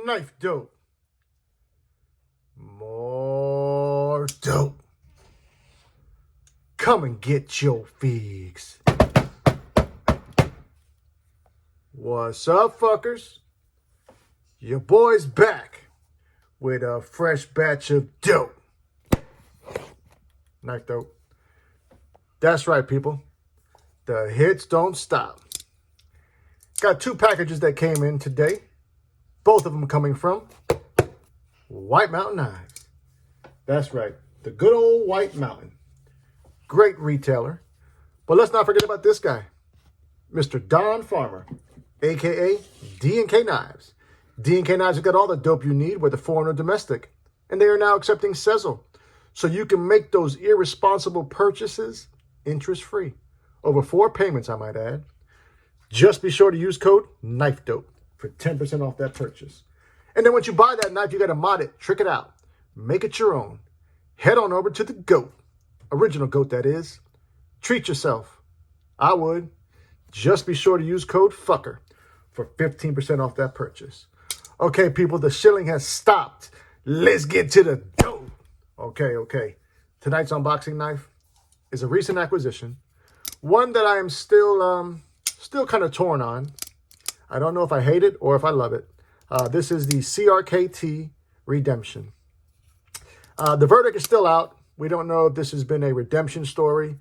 Knife dope. More dope. Come and get your figs. What's up, fuckers? Your boy's back with a fresh batch of dope. Knife dope. That's right, people. The hits don't stop. Got 2 packages that came in today. Both of them coming from White Mountain Knives. That's right. The good old White Mountain. Great retailer. But let's not forget about this guy. Mr. Don Farmer, a.k.a. D&K Knives. D&K Knives have got all the dope you need, whether foreign or domestic. And they are now accepting Sezzle. So you can make those irresponsible purchases interest-free. Over 4 payments, I might add. Just be sure to use code Knifedope for 10% off that purchase. And then once you buy that knife, you got to mod it, trick it out, make it your own. Head on over to the GOAT. Original GOAT, that is. Treat yourself. I would. Just be sure to use code FUCKER for 15% off that purchase. Okay, people, the shilling has stopped. Let's get to the dope. Okay. Tonight's unboxing knife is a recent acquisition. One that I am still kind of torn on. I don't know if I hate it or if I love it. This is the CRKT Redemption. The verdict is still out. We don't know if this has been a redemption story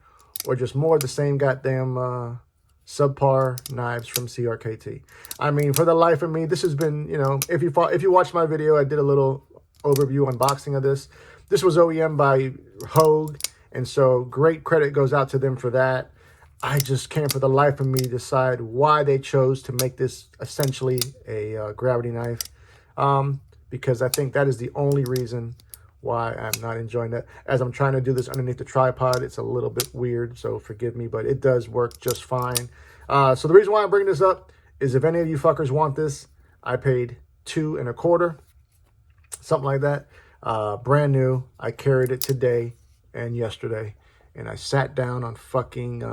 or just more of the same goddamn subpar knives from CRKT. I mean, for the life of me, this has been, if you watched my video, I did a little overview unboxing of this. This was OEM by Hogue, and so great credit goes out to them for that. I just can't for the life of me decide why they chose to make this essentially a gravity knife, because I think that is the only reason why I'm not enjoying that. As I'm trying to do this underneath the tripod, it's a little bit weird, so forgive me, but it does work just fine. So the reason why I'm bringing this up is if any of you fuckers want this, I paid $2.25, something like that. Brand new. I carried it today and yesterday, and I sat down on fucking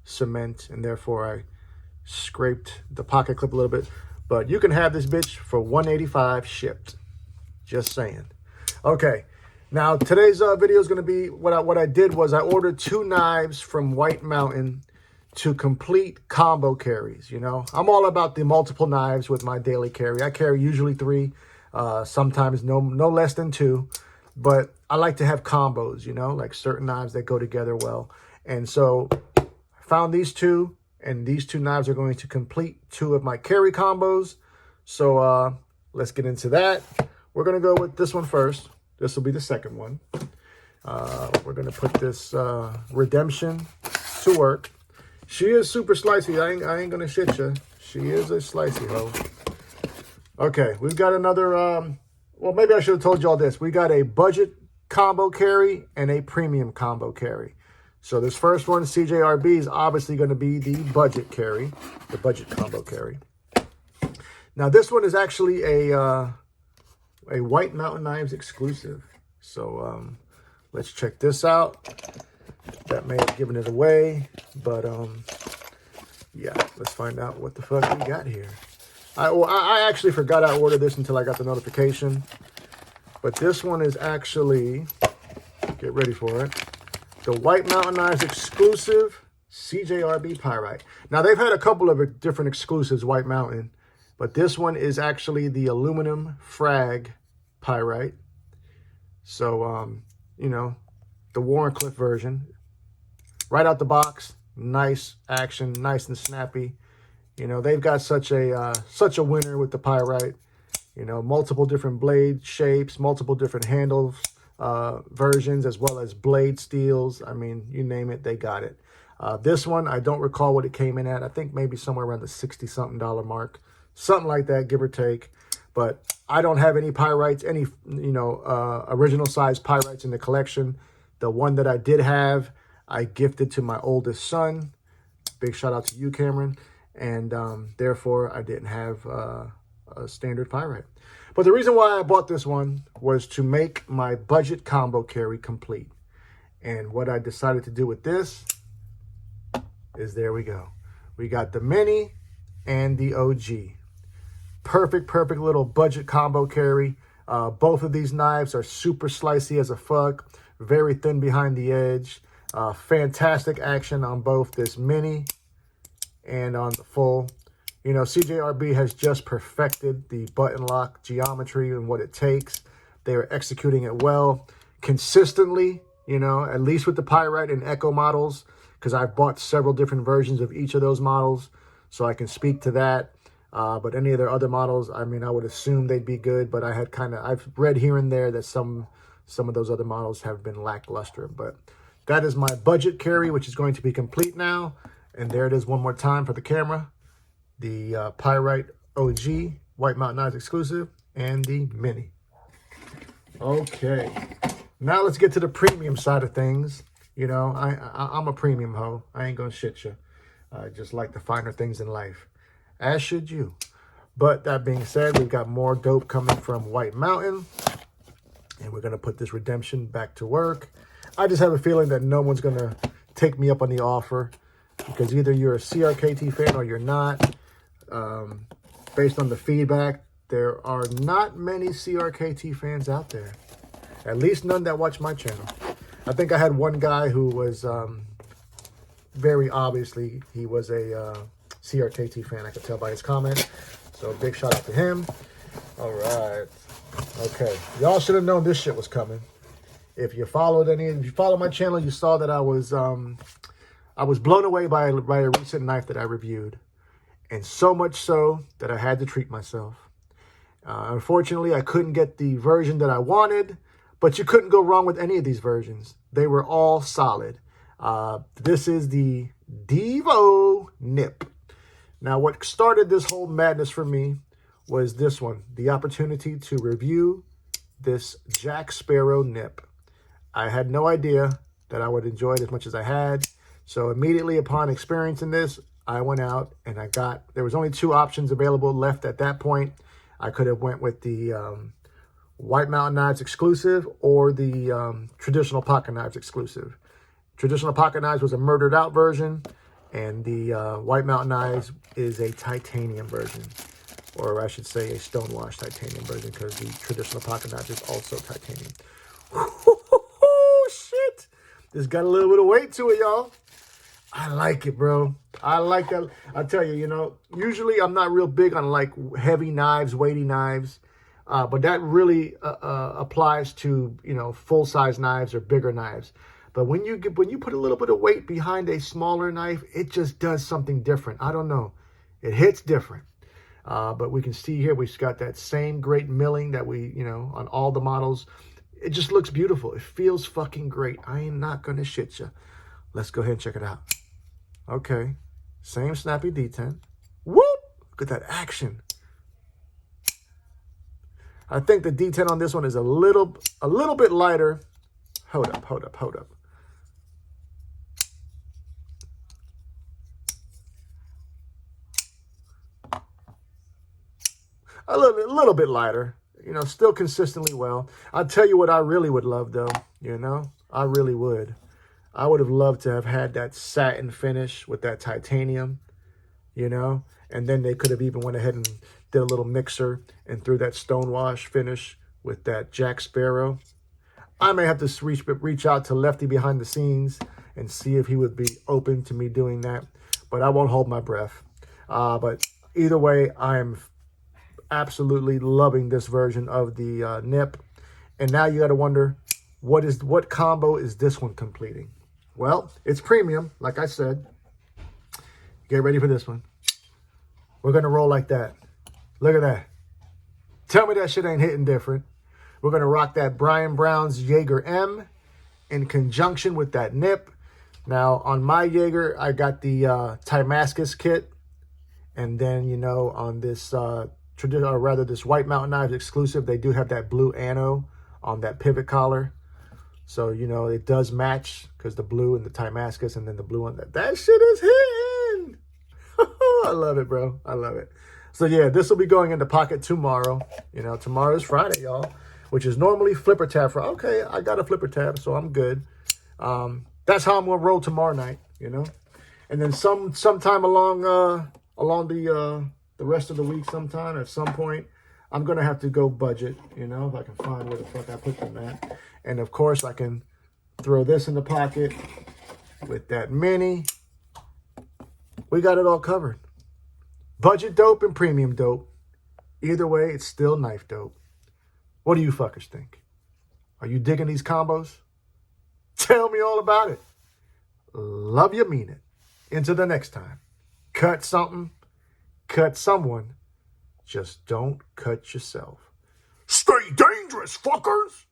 cement, and therefore I scraped the pocket clip a little bit. But you can have this bitch for $185 shipped. Just saying. Okay. Now, today's video is going to be, what I did was I ordered 2 knives from White Mountain to complete combo carries, I'm all about the multiple knives with my daily carry. I carry usually 3, sometimes no less than 2, but I like to have combos, like certain knives that go together well. And so I found these 2, and these 2 knives are going to complete 2 of my carry combos. So let's get into that. We're going to go with this one first. This will be the second one. We're going to put this Redemption to work. She is super slicey. I ain't going to shit you. She is a slicey hoe. Okay, we've got another, well, maybe I should have told you all this. We got a budget combo carry and a premium combo carry. So this first one, CJRB, is obviously going to be the budget carry, the budget combo carry. Now, this one is actually a White Mountain Knives exclusive. So let's check this out. That may have given it away, but yeah, let's find out what the fuck we got here. I actually forgot I ordered this until I got the notification, but this one is actually, get ready for it, the White Mountain Knives exclusive CJRB Pyrite. Now, they've had a couple of different exclusives, White Mountain, but this one is actually the aluminum frag Pyrite. So, the Warncliffe version. Right out the box, nice action, nice and snappy. They've got such a winner with the Pyrite. Multiple different blade shapes, multiple different handles, versions, as well as blade steels. I mean, you name it, they got it. This one, I don't recall what it came in at. I think maybe somewhere around the $60-something mark. Something like that, give or take. But I don't have any Pyrites, any, original size Pyrites in the collection. The one that I did have, I gifted to my oldest son. Big shout out to you, Cameron. And therefore, I didn't have a standard Pyrite. But the reason why I bought this one was to make my budget combo carry complete. And what I decided to do with this is, there we go. We got the Mini and the OG. Perfect little budget combo carry. Both of these knives are super slicey as a fuck. Very thin behind the edge. Fantastic action on both this mini and on the full. You know, CJRB has just perfected the button lock geometry and what it takes. They are executing it well, consistently, you know, at least with the Pyrite and Echo models, because I've bought several different versions of each of those models, so I can speak to that. But any of their other models, I mean, I would assume they'd be good, but I've read here and there that some of those other models have been lackluster. But that is my budget carry, which is going to be complete now. And there it is one more time for the camera. The Pyrite OG, White Mountain Knives exclusive, and the Mini. Okay, now let's get to the premium side of things. You know, I'm a premium hoe. I ain't gonna shit you. I just like the finer things in life, as should you. But that being said, we've got more dope coming from White Mountain, and we're gonna put this redemption back to work. I just have a feeling that no one's gonna take me up on the offer, because either you're a CRKT fan or you're not. Based on the feedback, there are not many CRKT fans out there. At least none that watch my channel. I think I had one guy who was very obviously, he was a CRKT fan. I could tell by his comment. So big shout out to him. All right. Okay. Y'all should have known this shit was coming. If you followed my channel, you saw that I was blown away by a recent knife that I reviewed. And so much so that I had to treat myself. Unfortunately, I couldn't get the version that I wanted, but you couldn't go wrong with any of these versions. They were all solid. This is the Devo Nip. Now, what started this whole madness for me was this one, the opportunity to review this Jack Sparrow Nip. I had no idea that I would enjoy it as much as I had. So immediately upon experiencing this, I went out and there was only two options available left at that point. I could have went with the White Mountain Knives exclusive or the traditional pocket knives exclusive. Traditional pocket knives was a murdered out version, and the White Mountain Knives is a titanium version, or I should say a stonewash titanium version, because the traditional pocket knives is also titanium. Oh shit! This got a little bit of weight to it, y'all. I like it, bro. I like that. I tell you, you know, usually I'm not real big on like heavy knives, weighty knives, but that really applies to, you know, full size knives or bigger knives. But when you put a little bit of weight behind a smaller knife, it just does something different. I don't know. It hits different. But we can see here we've got that same great milling that we, you know, on all the models. It just looks beautiful. It feels fucking great. I ain't not gonna shit you. Let's go ahead and check it out. Okay, same snappy detent. Whoop! Look at that action. I think the detent on this one is a little bit lighter. Hold up. A little bit lighter. You know, still consistently well. I'll tell you what I really would love, though. You know, I really would. I would have loved to have had that satin finish with that titanium, you know, and then they could have even went ahead and did a little mixer and threw that stonewash finish with that Jack Sparrow. I may have to reach out to Lefty behind the scenes and see if he would be open to me doing that, but I won't hold my breath. But either way, I am absolutely loving this version of the Nip. And now you got to wonder, what combo is this one completing? Well, it's premium, like I said. Get ready for this one. We're going to roll like that. Look at that. Tell me that shit ain't hitting different. We're going to rock that Brian Brown's Jaeger M in conjunction with that Nip. Now, on my Jaeger, I got the Timascus kit. And then, you know, on this, this White Mountain Knives exclusive, they do have that blue anno on that pivot collar. So, you know, it does match because the blue and the Timascus and then the blue on that shit is hitting. I love it, bro. I love it. So, yeah, this will be going into pocket tomorrow. You know, tomorrow is Friday, y'all, which is normally flipper tab for, okay, I got a flipper tab, so I'm good. That's how I'm going to roll tomorrow night, you know. And then sometime along the the rest of the week sometime. At some point, I'm going to have to go budget, you know, if I can find where the fuck I put them at. And, of course, I can throw this in the pocket with that mini. We got it all covered. Budget dope and premium dope. Either way, it's still knife dope. What do you fuckers think? Are you digging these combos? Tell me all about it. Love you, mean it. Until the next time. Cut something. Cut someone. Just don't cut yourself. Stay dangerous, fuckers!